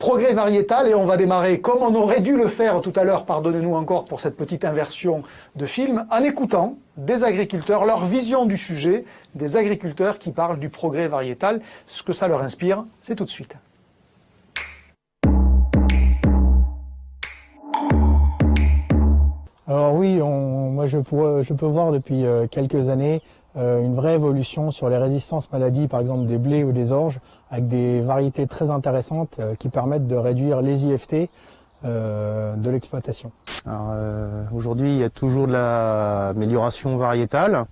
Progrès variétal, et on va démarrer comme on aurait dû le faire tout à l'heure, pardonnez-nous encore pour cette petite inversion de film, en écoutant des agriculteurs, leur vision du sujet, des agriculteurs qui parlent du progrès variétal. Ce que ça leur inspire, c'est tout de suite. Alors oui, moi je peux voir depuis quelques années une vraie évolution sur les résistances maladies, par exemple des blés ou des orges, avec des variétés très intéressantes qui permettent de réduire les IFT de l'exploitation. Aujourd'hui, il y a toujours de l'amélioration variétale.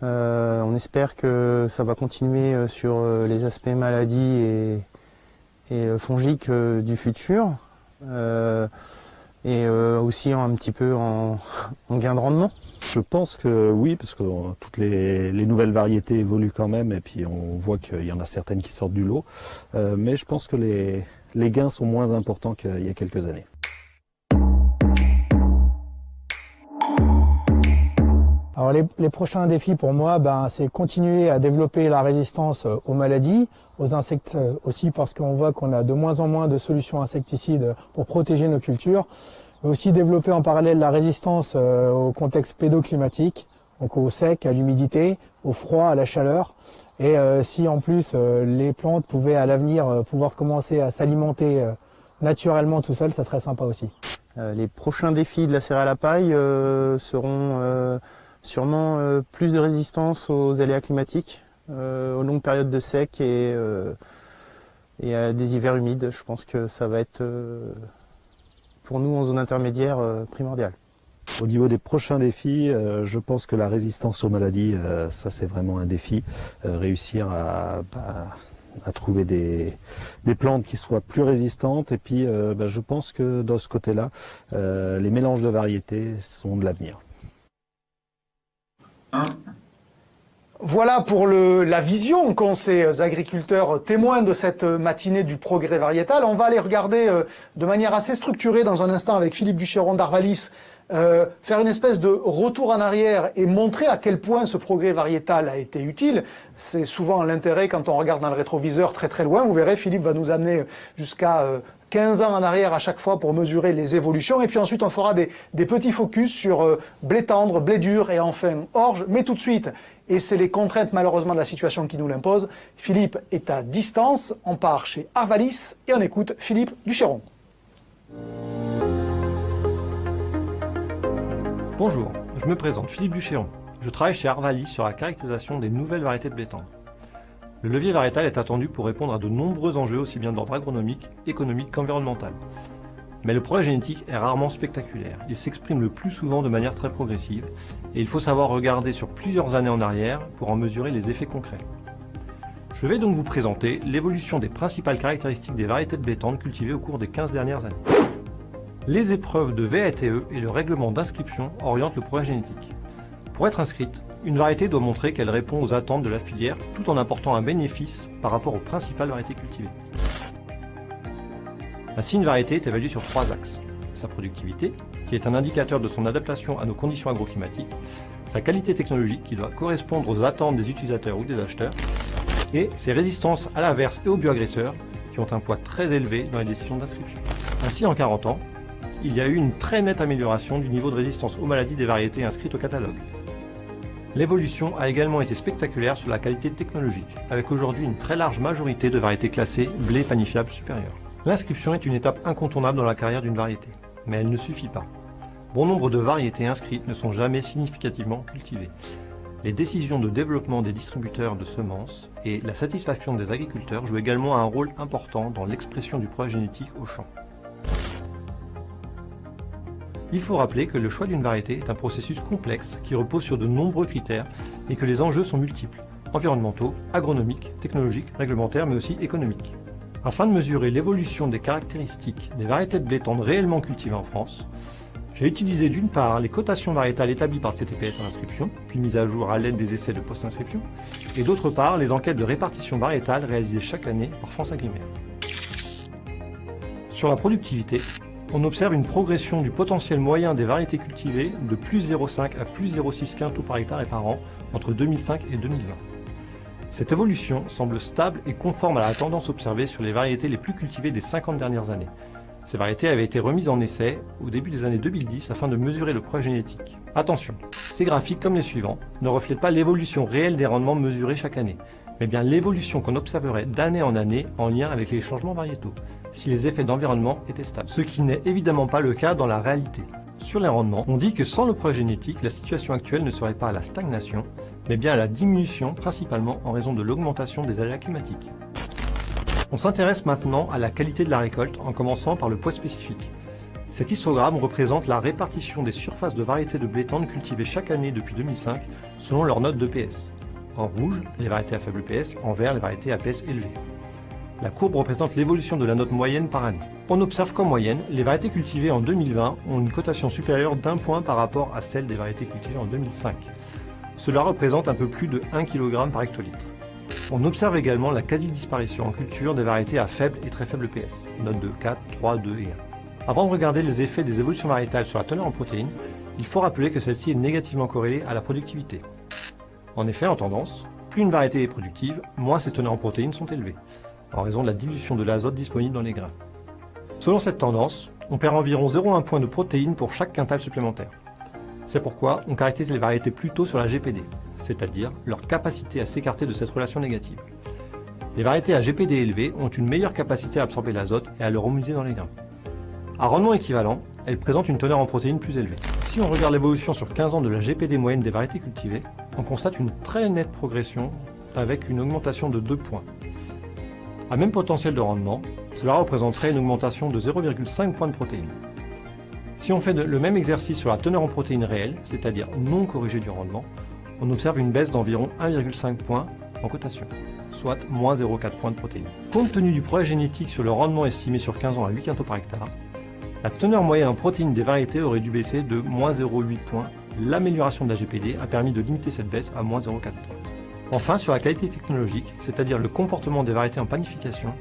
On espère que ça va continuer sur les aspects maladies et fongiques du futur. Et aussi un petit peu en gain de rendement. Je pense que oui, parce que toutes les nouvelles variétés évoluent quand même, et puis on voit qu'il y en a certaines qui sortent du lot. Mais je pense que les gains sont moins importants qu'il y a quelques années. Alors les prochains défis pour moi, c'est continuer à développer la résistance aux maladies, aux insectes aussi, parce qu'on voit qu'on a de moins en moins de solutions insecticides pour protéger nos cultures. Mais aussi développer en parallèle la résistance au contexte pédoclimatique, donc au sec, à l'humidité, au froid, à la chaleur. Et si en plus les plantes pouvaient à l'avenir pouvoir commencer à s'alimenter naturellement tout seul, ça serait sympa aussi. Les prochains défis de la céréale à paille seront sûrement plus de résistance aux aléas climatiques, aux longues périodes de sec et à des hivers humides. Je pense que ça va être pour nous en zone intermédiaire primordial. Au niveau des prochains défis, je pense que la résistance aux maladies, ça c'est vraiment un défi. Réussir à trouver des plantes qui soient plus résistantes, et puis je pense que dans ce côté-là, les mélanges de variétés sont de l'avenir. Voilà pour la vision qu'ont ces agriculteurs témoins de cette matinée du progrès variétal. On va aller regarder de manière assez structurée dans un instant avec Philippe Duchéron d'Arvalis, faire une espèce de retour en arrière et montrer à quel point ce progrès variétal a été utile. C'est souvent l'intérêt quand on regarde dans le rétroviseur très très loin. Vous verrez, Philippe va nous amener jusqu'à 15 ans en arrière à chaque fois pour mesurer les évolutions. Et puis ensuite, on fera des petits focus sur blé tendre, blé dur et enfin orge. Mais tout de suite, et c'est les contraintes malheureusement de la situation qui nous l'imposent, Philippe est à distance. On part chez Arvalis et on écoute Philippe Duchéron. Bonjour, je me présente Philippe Duchéron. Je travaille chez Arvalis sur la caractérisation des nouvelles variétés de blé tendre. Le levier variétal est attendu pour répondre à de nombreux enjeux aussi bien d'ordre agronomique, économique qu'environnemental. Mais le progrès génétique est rarement spectaculaire, il s'exprime le plus souvent de manière très progressive, et il faut savoir regarder sur plusieurs années en arrière pour en mesurer les effets concrets. Je vais donc vous présenter l'évolution des principales caractéristiques des variétés de blé tendre cultivées au cours des 15 dernières années. Les épreuves de VATE et le règlement d'inscription orientent le progrès génétique. Pour être inscrite, une variété doit montrer qu'elle répond aux attentes de la filière tout en apportant un bénéfice par rapport aux principales variétés cultivées. Ainsi, une variété est évaluée sur 3 axes. Sa productivité, qui est un indicateur de son adaptation à nos conditions agroclimatiques, sa qualité technologique, qui doit correspondre aux attentes des utilisateurs ou des acheteurs, et ses résistances à l'averse et aux bioagresseurs, qui ont un poids très élevé dans les décisions d'inscription. Ainsi, en 40 ans, il y a eu une très nette amélioration du niveau de résistance aux maladies des variétés inscrites au catalogue. L'évolution a également été spectaculaire sur la qualité technologique, avec aujourd'hui une très large majorité de variétés classées blé panifiable supérieur. L'inscription est une étape incontournable dans la carrière d'une variété, mais elle ne suffit pas. Bon nombre de variétés inscrites ne sont jamais significativement cultivées. Les décisions de développement des distributeurs de semences et la satisfaction des agriculteurs jouent également un rôle important dans l'expression du progrès génétique au champ. Il faut rappeler que le choix d'une variété est un processus complexe qui repose sur de nombreux critères et que les enjeux sont multiples, environnementaux, agronomiques, technologiques, réglementaires mais aussi économiques. Afin de mesurer l'évolution des caractéristiques des variétés de blé tendre réellement cultivées en France, j'ai utilisé d'une part les cotations variétales établies par le CTPS en inscription, puis mises à jour à l'aide des essais de post-inscription, et d'autre part les enquêtes de répartition variétale réalisées chaque année par France Agrimaire. Sur la productivité, on observe une progression du potentiel moyen des variétés cultivées de plus 0,5 à plus 0,6 quintaux par hectare et par an entre 2005 et 2020. Cette évolution semble stable et conforme à la tendance observée sur les variétés les plus cultivées des 50 dernières années. Ces variétés avaient été remises en essai au début des années 2010 afin de mesurer le progrès génétique. Attention, ces graphiques, comme les suivants, ne reflètent pas l'évolution réelle des rendements mesurés chaque année, mais bien l'évolution qu'on observerait d'année en année en lien avec les changements variétaux, si les effets d'environnement étaient stables. Ce qui n'est évidemment pas le cas dans la réalité. Sur les rendements, on dit que sans le progrès génétique, la situation actuelle ne serait pas à la stagnation, mais bien à la diminution, principalement en raison de l'augmentation des aléas climatiques. On s'intéresse maintenant à la qualité de la récolte en commençant par le poids spécifique. Cet histogramme représente la répartition des surfaces de variétés de blé tendre cultivées chaque année depuis 2005 selon leur note d'EPS. En rouge, les variétés à faible EPS, en vert, les variétés à EPS élevé. La courbe représente l'évolution de la note moyenne par année. On observe qu'en moyenne, les variétés cultivées en 2020 ont une cotation supérieure d'1 point par rapport à celle des variétés cultivées en 2005. Cela représente un peu plus de 1 kg par hectolitre. On observe également la quasi-disparition en culture des variétés à faible et très faible EPS, note de 4, 3, 2 et 1. Avant de regarder les effets des évolutions variétales sur la teneur en protéines, il faut rappeler que celle-ci est négativement corrélée à la productivité. En effet, en tendance, plus une variété est productive, moins ses teneurs en protéines sont élevées, en raison de la dilution de l'azote disponible dans les grains. Selon cette tendance, on perd environ 0,1 point de protéines pour chaque quintal supplémentaire. C'est pourquoi on caractérise les variétés plutôt sur la GPD, c'est-à-dire leur capacité à s'écarter de cette relation négative. Les variétés à GPD élevé ont une meilleure capacité à absorber l'azote et à le remuser dans les grains. À rendement équivalent, elles présentent une teneur en protéines plus élevée. Si on regarde l'évolution sur 15 ans de la GPD moyenne des variétés cultivées, on constate une très nette progression avec une augmentation de 2 points. À même potentiel de rendement, cela représenterait une augmentation de 0,5 points de protéines. Si on fait le même exercice sur la teneur en protéines réelle, c'est-à-dire non corrigée du rendement, on observe une baisse d'environ 1,5 points en cotation, soit moins 0,4 points de protéines. Compte tenu du progrès génétique sur le rendement estimé sur 15 ans à 8 quintaux par hectare, la teneur moyenne en protéines des variétés aurait dû baisser de moins 0,8 points. L'amélioration de la GPD a permis de limiter cette baisse à moins 0,4 points. Enfin, sur la qualité technologique, c'est-à-dire le comportement des variétés en panification,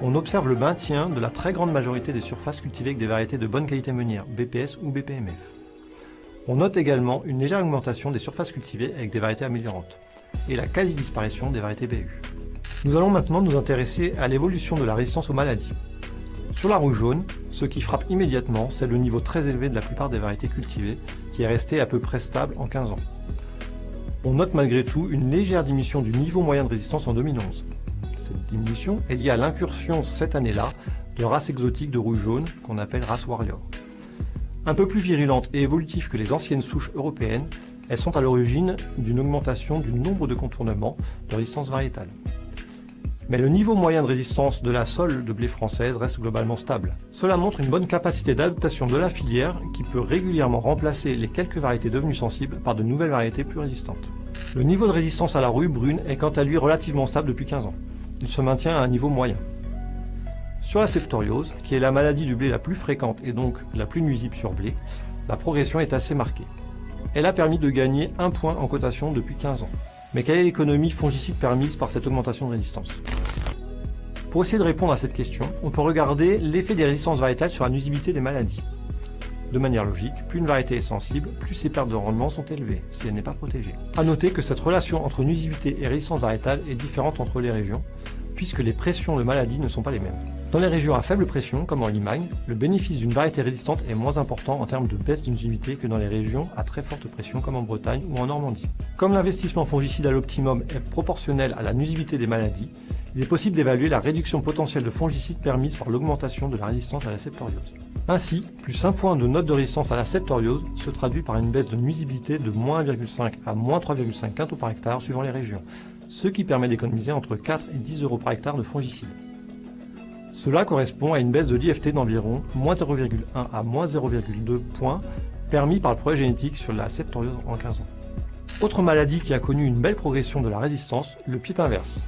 on observe le maintien de la très grande majorité des surfaces cultivées avec des variétés de bonne qualité meunière, BPS ou BPMF. On note également une légère augmentation des surfaces cultivées avec des variétés améliorantes, et la quasi-disparition des variétés BU. Nous allons maintenant nous intéresser à l'évolution de la résistance aux maladies. Sur la rouge jaune, ce qui frappe immédiatement, c'est le niveau très élevé de la plupart des variétés cultivées, qui est resté à peu près stable en 15 ans. On note malgré tout une légère diminution du niveau moyen de résistance en 2011. Cette diminution est liée à l'incursion cette année-là de races exotiques de rouge jaune qu'on appelle race warrior. Un peu plus virulentes et évolutives que les anciennes souches européennes, elles sont à l'origine d'une augmentation du nombre de contournements de résistance variétale. Mais le niveau moyen de résistance de la sole de blé française reste globalement stable. Cela montre une bonne capacité d'adaptation de la filière qui peut régulièrement remplacer les quelques variétés devenues sensibles par de nouvelles variétés plus résistantes. Le niveau de résistance à la rue brune est quant à lui relativement stable depuis 15 ans. Il se maintient à un niveau moyen. Sur la septoriose, qui est la maladie du blé la plus fréquente et donc la plus nuisible sur blé, la progression est assez marquée. Elle a permis de gagner 1 point en cotation depuis 15 ans. Mais quelle est l'économie fongicide permise par cette augmentation de résistance? Pour essayer de répondre à cette question, on peut regarder l'effet des résistances variétales sur la nuisibilité des maladies. De manière logique, plus une variété est sensible, plus ses pertes de rendement sont élevées, si elle n'est pas protégée. A noter que cette relation entre nuisibilité et résistance variétale est différente entre les régions, puisque les pressions de maladie ne sont pas les mêmes. Dans les régions à faible pression, comme en Limagne, le bénéfice d'une variété résistante est moins important en termes de baisse de nuisibilité que dans les régions à très forte pression, comme en Bretagne ou en Normandie. Comme l'investissement fongicide à l'optimum est proportionnel à la nuisibilité des maladies, il est possible d'évaluer la réduction potentielle de fongicides permise par l'augmentation de la résistance à la septoriose. Ainsi, plus 1 point de note de résistance à la septoriose se traduit par une baisse de nuisibilité de moins 1,5 à moins 3,5 quintaux par hectare suivant les régions, ce qui permet d'économiser entre 4 et 10 euros par hectare de fongicides. Cela correspond à une baisse de l'IFT d'environ moins 0,1 à moins 0,2 points permis par le progrès génétique sur la septoriose en 15 ans. Autre maladie qui a connu une belle progression de la résistance, le pied inverse.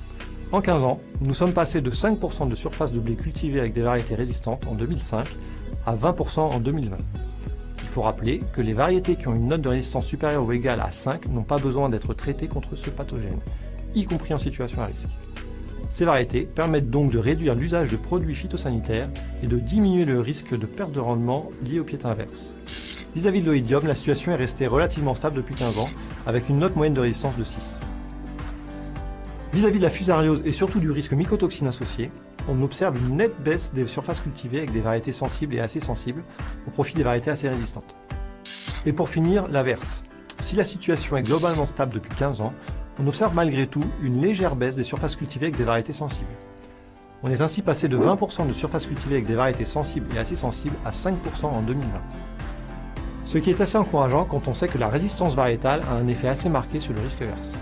En 15 ans, nous sommes passés de 5% de surface de blé cultivée avec des variétés résistantes en 2005 à 20% en 2020. Il faut rappeler que les variétés qui ont une note de résistance supérieure ou égale à 5 n'ont pas besoin d'être traitées contre ce pathogène, y compris en situation à risque. Ces variétés permettent donc de réduire l'usage de produits phytosanitaires et de diminuer le risque de perte de rendement lié au pied inverse. Vis-à-vis de l'oïdium, la situation est restée relativement stable depuis 15 ans, avec une note moyenne de résistance de 6. Vis-à-vis de la fusariose et surtout du risque mycotoxine associé, on observe une nette baisse des surfaces cultivées avec des variétés sensibles et assez sensibles au profit des variétés assez résistantes. Et pour finir, l'inverse. Si la situation est globalement stable depuis 15 ans, on observe malgré tout une légère baisse des surfaces cultivées avec des variétés sensibles. On est ainsi passé de 20% de surfaces cultivées avec des variétés sensibles et assez sensibles à 5% en 2020. Ce qui est assez encourageant quand on sait que la résistance variétale a un effet assez marqué sur le risque verse.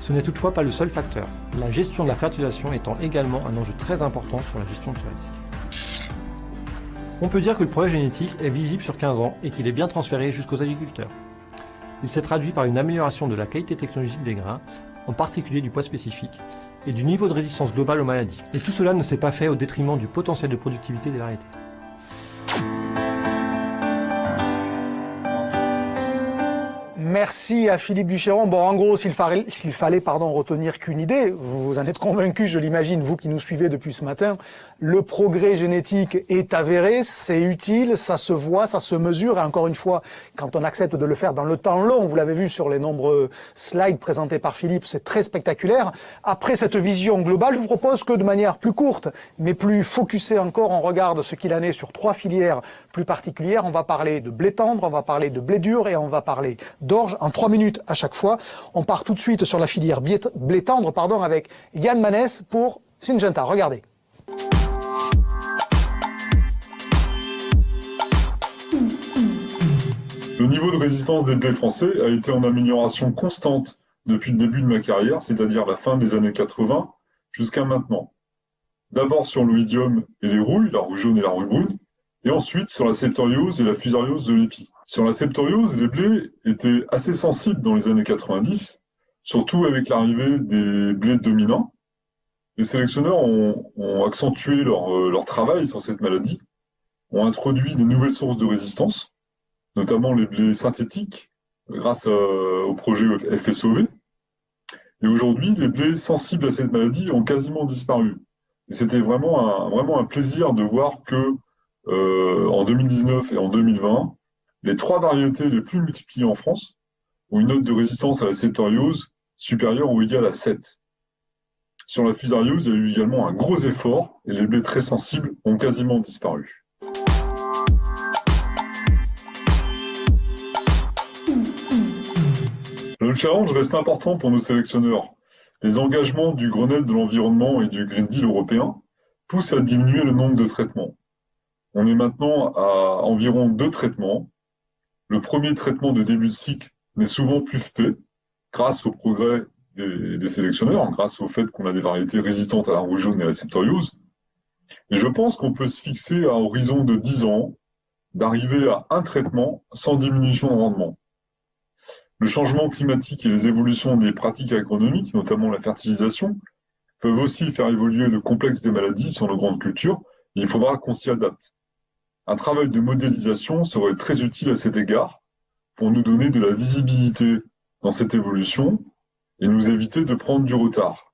Ce n'est toutefois pas le seul facteur, la gestion de la fertilisation étant également un enjeu très important sur la gestion de ce risque. On peut dire que le progrès génétique est visible sur 15 ans et qu'il est bien transféré jusqu'aux agriculteurs. Il s'est traduit par une amélioration de la qualité technologique des grains, en particulier du poids spécifique, et du niveau de résistance globale aux maladies. Et tout cela ne s'est pas fait au détriment du potentiel de productivité des variétés. Merci à Philippe Duchéron. Bon, en gros, s'il fallait retenir qu'une idée, vous en êtes convaincu, je l'imagine, vous qui nous suivez depuis ce matin, le progrès génétique est avéré, c'est utile, ça se voit, ça se mesure, et encore une fois, quand on accepte de le faire dans le temps long, vous l'avez vu sur les nombreux slides présentés par Philippe, c'est très spectaculaire. Après cette vision globale, je vous propose que de manière plus courte, mais plus focusée encore, on regarde ce qu'il en est sur 3 filières plus particulières. On va parler de blé tendre, on va parler de blé dur et on va parler d'orge en 3 minutes à chaque fois. On part tout de suite sur la filière blé tendre, avec Yann Manès pour Syngenta. Regardez. Le niveau de résistance des blés français a été en amélioration constante depuis le début de ma carrière, c'est-à-dire la fin des années 80 jusqu'à maintenant. D'abord sur l'oïdium et les rouilles, la rouille jaune et la rouille brune, et ensuite sur la septoriose et la fusariose de l'épi. Sur la septoriose, les blés étaient assez sensibles dans les années 90, surtout avec l'arrivée des blés dominants. Les sélectionneurs ont accentué leur travail sur cette maladie, ont introduit des nouvelles sources de résistance, notamment les blés synthétiques, grâce au projet FSOV. Et aujourd'hui, les blés sensibles à cette maladie ont quasiment disparu. Et c'était vraiment un plaisir de voir que en 2019 et en 2020, les 3 variétés les plus multipliées en France ont une note de résistance à la septoriose supérieure ou égale à 7. Sur la fusariose, il y a eu également un gros effort et les blés très sensibles ont quasiment disparu. Le challenge reste important pour nos sélectionneurs. Les engagements du Grenelle de l'environnement et du Green Deal européen poussent à diminuer le nombre de traitements. On est maintenant à environ 2 traitements. Le premier traitement de début de cycle n'est souvent plus fait grâce au progrès des sélectionneurs, grâce au fait qu'on a des variétés résistantes à la rouille jaune et à la septoriose. Et je pense qu'on peut se fixer à horizon de 10 ans d'arriver à un traitement sans diminution de rendement. Le changement climatique et les évolutions des pratiques agronomiques, notamment la fertilisation, peuvent aussi faire évoluer le complexe des maladies sur nos grandes cultures. Et il faudra qu'on s'y adapte. Un travail de modélisation serait très utile à cet égard pour nous donner de la visibilité dans cette évolution et nous éviter de prendre du retard.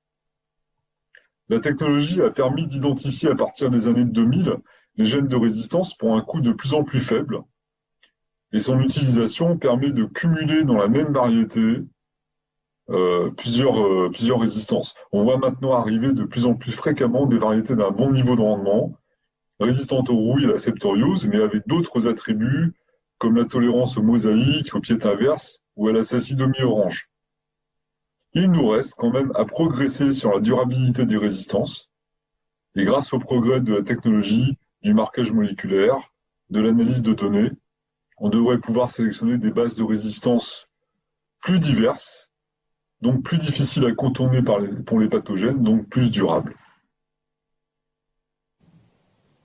La technologie a permis d'identifier à partir des années 2000 les gènes de résistance pour un coût de plus en plus faible et son utilisation permet de cumuler dans la même variété plusieurs résistances. On voit maintenant arriver de plus en plus fréquemment des variétés d'un bon niveau de rendement, résistantes aux rouilles et à la septoriose, mais avec d'autres attributs comme la tolérance aux mosaïques, au pied inverse ou à la sassidomie orange. Il nous reste quand même à progresser sur la durabilité des résistances et grâce au progrès de la technologie, du marquage moléculaire, de l'analyse de données, on devrait pouvoir sélectionner des bases de résistance plus diverses, donc plus difficiles à contourner pour les pathogènes, donc plus durables.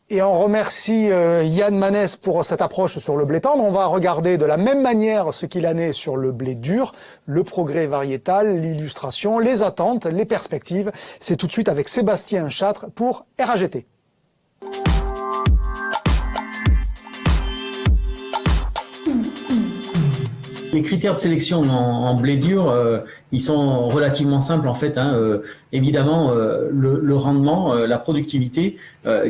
Et on remercie Yann Manès pour cette approche sur le blé tendre. On va regarder de la même manière ce qu'il en est sur le blé dur, le progrès variétal, l'illustration, les attentes, les perspectives. C'est tout de suite avec Sébastien Châtre pour RAGT. Les critères de sélection en blé dur, ils sont relativement simples en fait. Évidemment, le rendement, la productivité,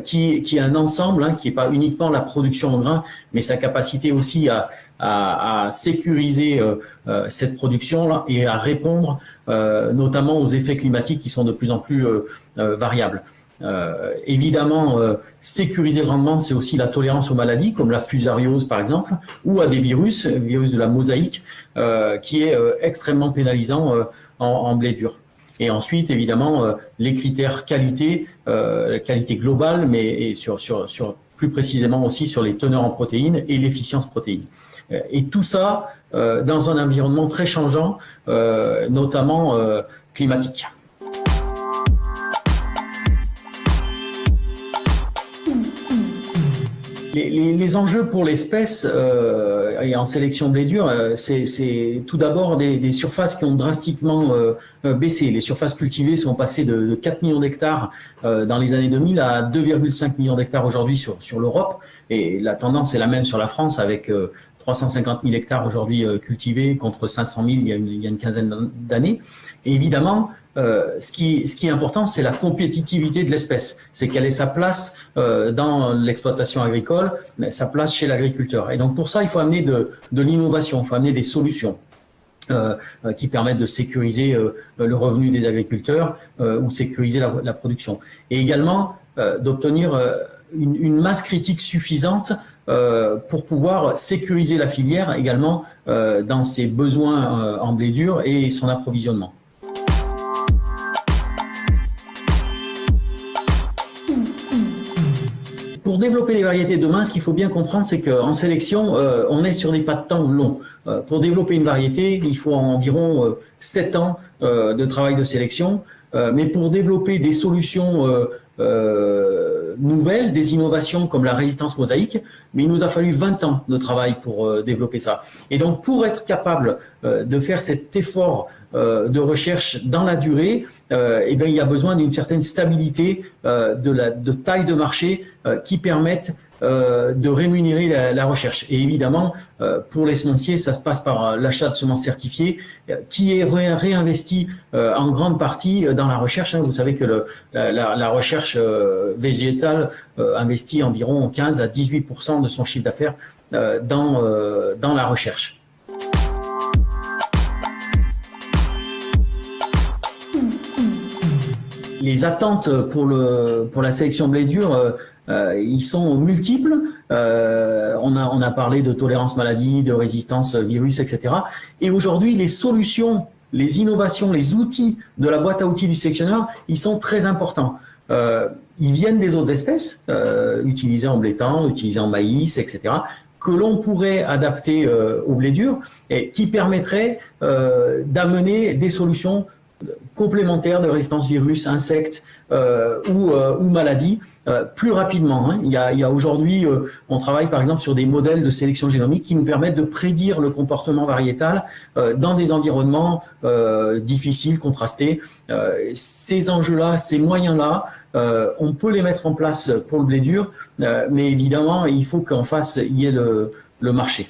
qui est un ensemble, qui n'est pas uniquement la production en grains, mais sa capacité aussi à sécuriser cette production-là et à répondre notamment aux effets climatiques qui sont de plus en plus variables. Évidemment, sécuriser le rendement, c'est aussi la tolérance aux maladies, comme la fusariose par exemple, ou à des virus, le virus de la mosaïque, qui est extrêmement pénalisant en blé dur. Et ensuite, évidemment, les critères qualité, qualité globale, mais sur plus précisément aussi sur les teneurs en protéines et l'efficience protéine. Et tout ça dans un environnement très changeant, notamment climatique. Les enjeux pour l'espèce et en sélection blé dur, c'est tout d'abord des surfaces qui ont drastiquement baissé. Les surfaces cultivées sont passées de 4 millions d'hectares dans les années 2000 à 2,5 millions d'hectares aujourd'hui sur l'Europe. Et la tendance est la même sur la France avec 350 000 hectares aujourd'hui cultivés contre 500 000 il y a une quinzaine d'années. Et évidemment, ce qui est important, c'est la compétitivité de l'espèce. C'est quelle est sa place dans l'exploitation agricole, sa place chez l'agriculteur. Et donc pour ça, il faut amener de l'innovation, il faut amener des solutions qui permettent de sécuriser le revenu des agriculteurs ou sécuriser la production. Et également d'obtenir une masse critique suffisante pour pouvoir sécuriser la filière également dans ses besoins en blé dur et son approvisionnement. Pour développer les variétés demain, ce qu'il faut bien comprendre, c'est qu'en sélection, on est sur des pas de temps longs. Pour développer une variété, il faut environ 7 ans de travail de sélection. Mais pour développer des solutions nouvelles, des innovations comme la résistance mosaïque, mais il nous a fallu 20 ans de travail pour développer ça. Et donc, pour être capable de faire cet effort de recherche dans la durée, eh bien, il y a besoin d'une certaine stabilité de taille de marché qui permette de rémunérer la recherche. Et évidemment, pour les semenciers, ça se passe par l'achat de semences certifiées qui est réinvesti en grande partie dans la recherche. Vous savez que la recherche végétale investit environ 15 à 18% de son chiffre d'affaires dans la recherche. Les attentes pour la sélection blé dur, ils sont multiples. On a parlé de tolérance maladie, de résistance virus, etc. Et aujourd'hui, les solutions, les innovations, les outils de la boîte à outils du sélectionneur, ils sont très importants. Ils viennent des autres espèces, utilisées en blé tendre, utilisées en maïs, etc., que l'on pourrait adapter au blé dur et qui permettraient d'amener des solutions complémentaires de résistance virus, insectes ou maladies plus rapidement. Hein. Il y a aujourd'hui, on travaille par exemple sur des modèles de sélection génomique qui nous permettent de prédire le comportement variétal dans des environnements difficiles, contrastés. Ces enjeux-là, ces moyens-là, on peut les mettre en place pour le blé dur, mais évidemment, il faut qu'en face, il y ait le marché.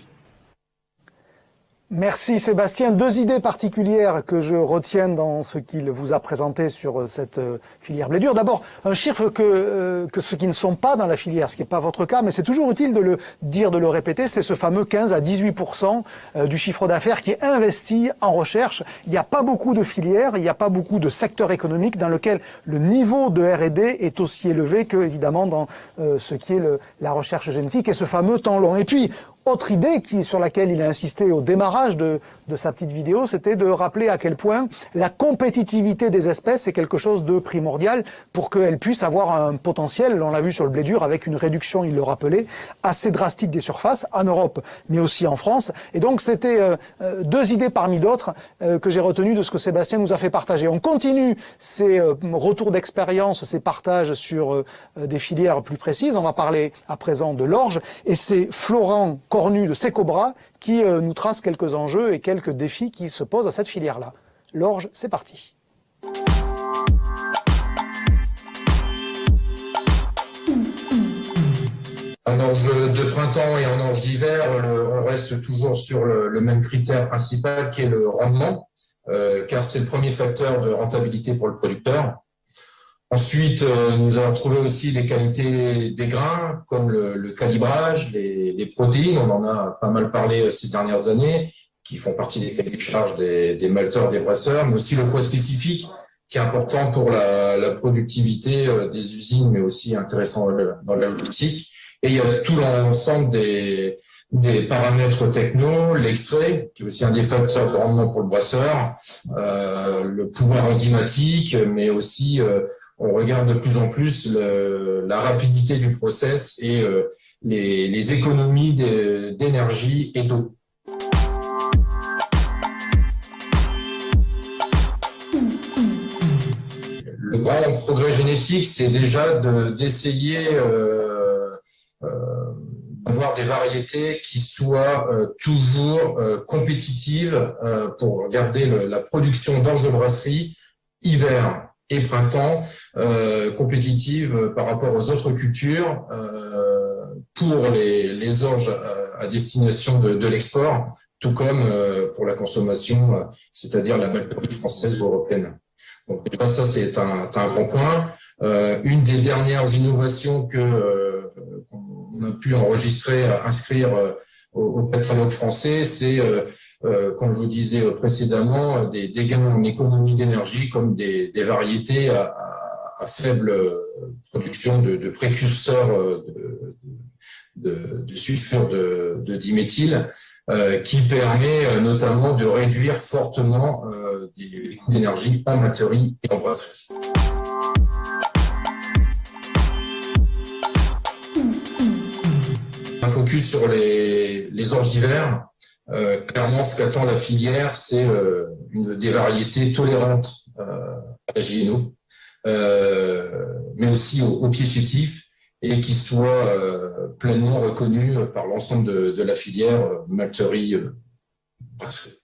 Merci Sébastien. 2 idées particulières que je retiens dans ce qu'il vous a présenté sur cette filière blé dur. D'abord, un chiffre que ceux qui ne sont pas dans la filière, ce qui n'est pas votre cas, mais c'est toujours utile de le dire, de le répéter, c'est ce fameux 15 à 18% du chiffre d'affaires qui est investi en recherche. Il n'y a pas beaucoup de filières, il n'y a pas beaucoup de secteurs économiques dans lequel le niveau de R&D est aussi élevé que, évidemment, dans ce qui est la recherche génétique et ce fameux temps long. Et puis, autre idée sur laquelle il a insisté au démarrage de sa petite vidéo, c'était de rappeler à quel point la compétitivité des espèces est quelque chose de primordial pour qu'elles puissent avoir un potentiel, on l'a vu sur le blé dur, avec une réduction, il le rappelait, assez drastique des surfaces en Europe, mais aussi en France. Et donc c'était 2 idées parmi d'autres que j'ai retenues de ce que Sébastien nous a fait partager. On continue ces retours d'expérience, ces partages sur des filières plus précises. On va parler à présent de l'orge, et c'est Florent Cornu de Secobra qui nous trace quelques enjeux et quelques défis qui se posent à cette filière-là. L'orge, c'est parti. En orge de printemps et en orge d'hiver, on reste toujours sur le même critère principal qui est le rendement, car c'est le premier facteur de rentabilité pour le producteur. Ensuite, nous avons trouvé aussi les qualités des grains, comme le calibrage, les protéines. On en a pas mal parlé ces dernières années, qui font partie des cahiers de charge des malteurs, des brasseurs, mais aussi le poids spécifique, qui est important pour la productivité des usines, mais aussi intéressant dans la logistique. Et il y a tout l'ensemble des paramètres techno, l'extrait, qui est aussi un des facteurs de rendement pour le brasseur, le pouvoir enzymatique, mais aussi on regarde de plus en plus la rapidité du process et les économies d'énergie et d'eau. Le grand progrès génétique, c'est déjà d'essayer d'avoir des variétés qui soient toujours compétitives pour garder la production d'orge de brasserie hiver et printemps, compétitive par rapport aux autres cultures pour les orges à destination de l'export, tout comme pour la consommation, c'est-à-dire la malterie française ou européenne. Donc déjà, ça, c'est un grand point. Une des dernières innovations qu'on a pu inscrire au catalogue français, c'est, comme je vous disais précédemment, des gains en économie d'énergie, comme des variétés à faible production de précurseurs de sulfure de diméthyle, qui permet notamment de réduire fortement les coûts d'énergie en malterie et en brasserie. Un focus sur les orges d'hiver. Clairement, ce qu'attend la filière, c'est des variétés tolérantes à la GNO, mais aussi au pied chétif, et qui soient pleinement reconnues par l'ensemble de la filière malterie brasserie.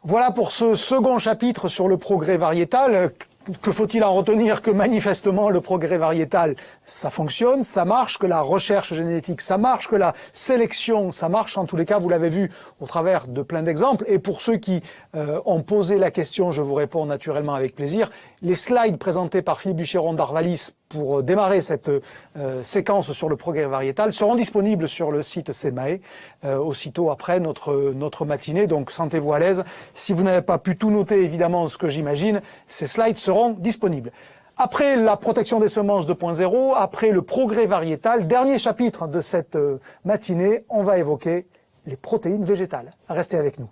Voilà pour ce second chapitre sur le progrès variétal. Que faut-il en retenir? Que manifestement le progrès variétal, ça fonctionne, ça marche, que la recherche génétique, ça marche, que la sélection, ça marche. En tous les cas, vous l'avez vu au travers de plein d'exemples. Et pour ceux qui ont posé la question, je vous réponds naturellement avec plaisir. Les slides présentés par Philippe Bucheron d'Arvalis pour démarrer cette séquence sur le progrès variétal seront disponibles sur le site SEMAE aussitôt après notre matinée. Donc sentez-vous à l'aise. Si vous n'avez pas pu tout noter, évidemment, ce que j'imagine, ces slides seront disponibles. Après la protection des semences 2.0, après le progrès variétal, dernier chapitre de cette matinée, on va évoquer les protéines végétales. Restez avec nous.